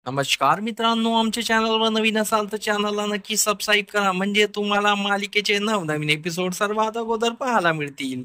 नमस्कार मित्रांनो, आमच्या चॅनलवर नवीन असाल तर चॅनलला नक्की सबस्क्राईब करा, म्हणजे तुम्हाला मालिकेचे नवनवीन एपिसोड सर्वात अगोदर पाहायला मिळतील.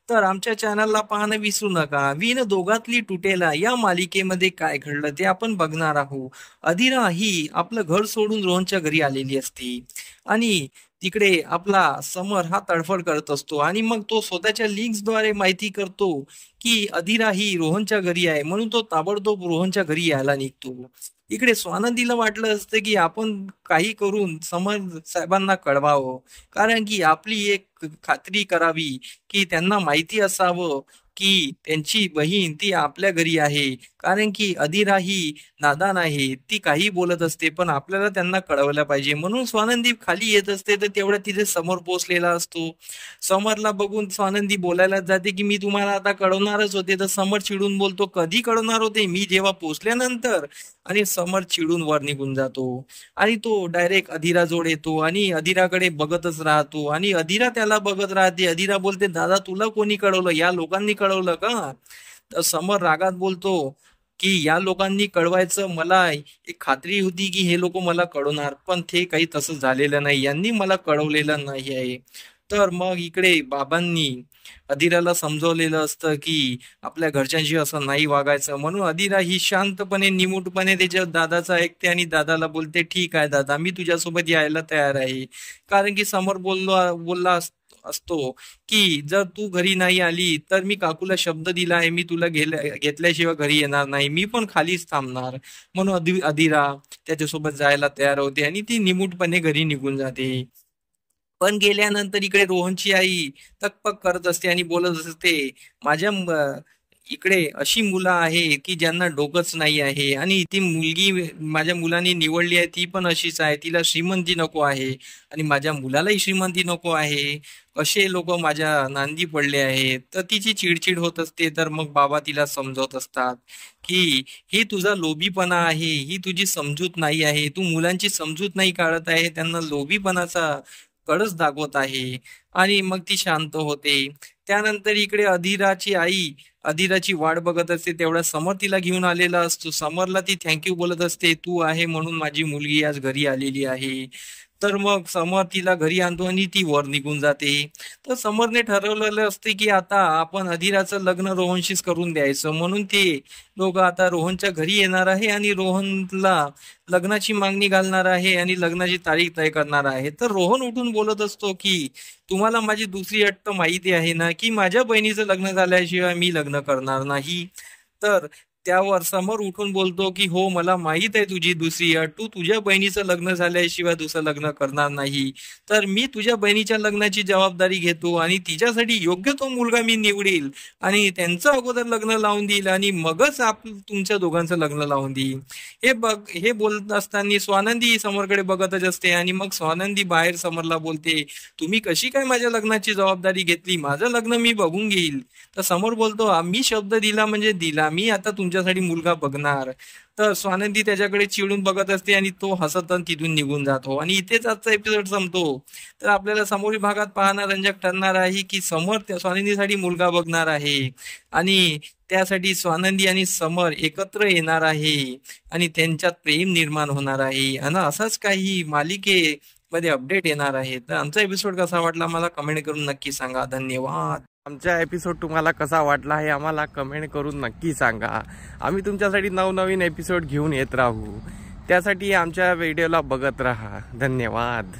तर आमच्या चॅनलला पाहणं विसरू नका. विण दोघातली तुटेला या मालिकेमध्ये काय घडलं ते आपण बघणार आहोत. अधिरा ही आपलं घर सोडून रोहनच्या घरी आलेली असते आणि तिकडे आपला समर हा तडफड करत असतो आणि मग तो स्वतःच्या लिंक्सद्वारे माहिती करतो की अधिरा ही रोहनच्या घरी आहे, म्हणून तो ताबडतोब रोहनच्या घरी यायला निघतो. इकडे स्वानंदीला वाटलं असतं की आपण काही करून समर साहेबांना कळवावं, कारण की आपली एक खात्री करावी की त्यांना माहिती असावं की त्यांची बहीण ती आपल्या घरी आहे. कारण की अधिरा ही नादान आहे, ती काही बोलत असते, पण आपल्याला त्यांना कळवलं पाहिजे. म्हणून स्वानंदी खाली येत असते, तर तेवढ्या तिथे समोर पोहोचलेला असतो. समरला बघून स्वानंदी बोलायला जाते की मी तुम्हाला आता कळवणारच होते. तर समर चिडून बोलतो, कधी कळवणार होते? मी जेव्हा पोचल्यानंतर. आणि समर चिडून वर निघून जातो आणि तो डायरेक्ट अधिराजवळ येतो आणि अधिराकडे बघतच राहतो आणि अधिरा त्याला बघत राहते. अधिरा बोलते, दादा तुला कोणी कळवलं? या लोकांनी कळवलं का? तर समर रागात बोलतो की या लोकांनी कळवायचं, मला एक खात्री होती की हे लोक मला कळवणार, पण ते काही तसं झालेलं नाही, यांनी मला कळवलेलं नाही आहे. तर मग इकडे बाबांनी अधिराला समजवलेलं असतं की आपल्या घरच्यांशी असं नाही वागायचं, म्हणून अधिरा ही शांतपणे निमूटपणे त्याच्या दादाचं ऐकते आणि दादाला बोलते, ठीक आहे दादा, मी तुझ्यासोबत यायला तयार आहे. कारण की समोर असतो की जर तू घरी नाही आली तर मी काकूला शब्द दिला आहे, मी तुला घेतल्याशिवाय घरी येणार नाही, मी पण खालीच थांबणार. म्हणून अधिरा त्याच्यासोबत जायला तयार होते आणि ती निमूटपणे घरी निघून जाते. पण गेल्यानंतर इकडे रोहनची आई तकपक करत असते आणि बोलत असते, माझ्या इकडे अशी मुलं आहे की ज्यांना डोकंच नाही आहे आणि ती मुलगी माझ्या मुलाने निवडली आहे, ती पण अशीच आहे, तिला श्रीमंती नको आहे आणि माझ्या मुलालाही श्रीमंती नको आहे. असे लोक माझ्या नांदी पडले आहेत. तर तिची चिडचिड होत असते. तर मग बाबा तिला समजवत असतात की ही तुझा लोभीपणा आहे, ही तुझी समजूत नाही आहे, तू मुलांची समजूत नाही काढत आहे, त्यांना लोभीपणाचा कळस दाखवत आहे. आणि मग ती शांत होते. त्यानंतर इकडे अधिराची वाट बघत असते, तेवढा समर तिला घेऊन आलेला असतो. समरला ती थँक्यू बोलत असते, तू आहे म्हणून माझी मुलगी आज घरी आलेली आहे. तर मग समर तिला घरी आणतो आणि ती वर निघून जाते. तर समरने ठरवलेलं असते की आता आपण अधिराचं लग्न रोहनशीच करून द्यायचं, म्हणून ते दोघं आता रोहनच्या घरी येणार आहे आणि रोहनला लग्नाची मागणी घालणार आहे आणि लग्नाची तारीख तय करणार आहे. तर रोहन उठून बोलत असतो की तुम्हाला माझी दुसरी अट माहिती आहे ना, की माझ्या बहिणीचं लग्न झाल्याशिवाय मी लग्न करणार नाही. तर त्यावर समोर उठून बोलतो की हो, मला माहित आहे तुझी दुसरी अट, तू तुझ्या बहिणीचं लग्न झाल्याशिवाय दुसरं लग्न करणार नाही. तर मी तुझ्या बहिणीच्या लग्नाची जबाबदारी घेतो आणि तिच्यासाठी योग्य तो मुलगा मी निवडील आणि त्यांचं अगोदर लग्न लावून देईल आणि मगच तुमच्या दोघांचं लग्न लावून देईल. हे बोलत असताना स्वानंदी समोरकडे बघतच असते आणि मग स्वानंदी बाहेर समोरला बोलते, तुम्ही कशी काय माझ्या लग्नाची जबाबदारी घेतली? माझं लग्न मी बघून घेईल. तर समोर बोलतो, मी शब्द दिला म्हणजे दिला, मी आता तुमच्यासाठी मुलगा बघणार. तर स्वानंदी त्याच्याकडे चिडून बघत असते आणि तो हसत तिथून निघून जातो आणि इथेच आजचा एपिसोड संपतो. तर आपल्याला समोरील भागात पाहणं रंजक ठरणार आहे की समर त्या स्वानंदीसाठी मुलगा बघणार आहे आणि त्यासाठी स्वानंदी आणि समर एकत्र येणार आहे आणि त्यांच्यात प्रेम निर्माण होणार आहे आणि असाच काही मालिकेमध्ये अपडेट येणार आहे. तर आमचा एपिसोड कसा वाटला मला कमेंट करून नक्की सांगा. धन्यवाद. आमचा एपिसोड तुम्हाला कसा वाटला हे आम्हाला कमेंट करून नक्की सांगा. आम्ही तुमच्यासाठी नवनवीन एपिसोड घेऊन येत राहू. त्यासाठी आमच्या व्हिडिओला बघत राहा. धन्यवाद.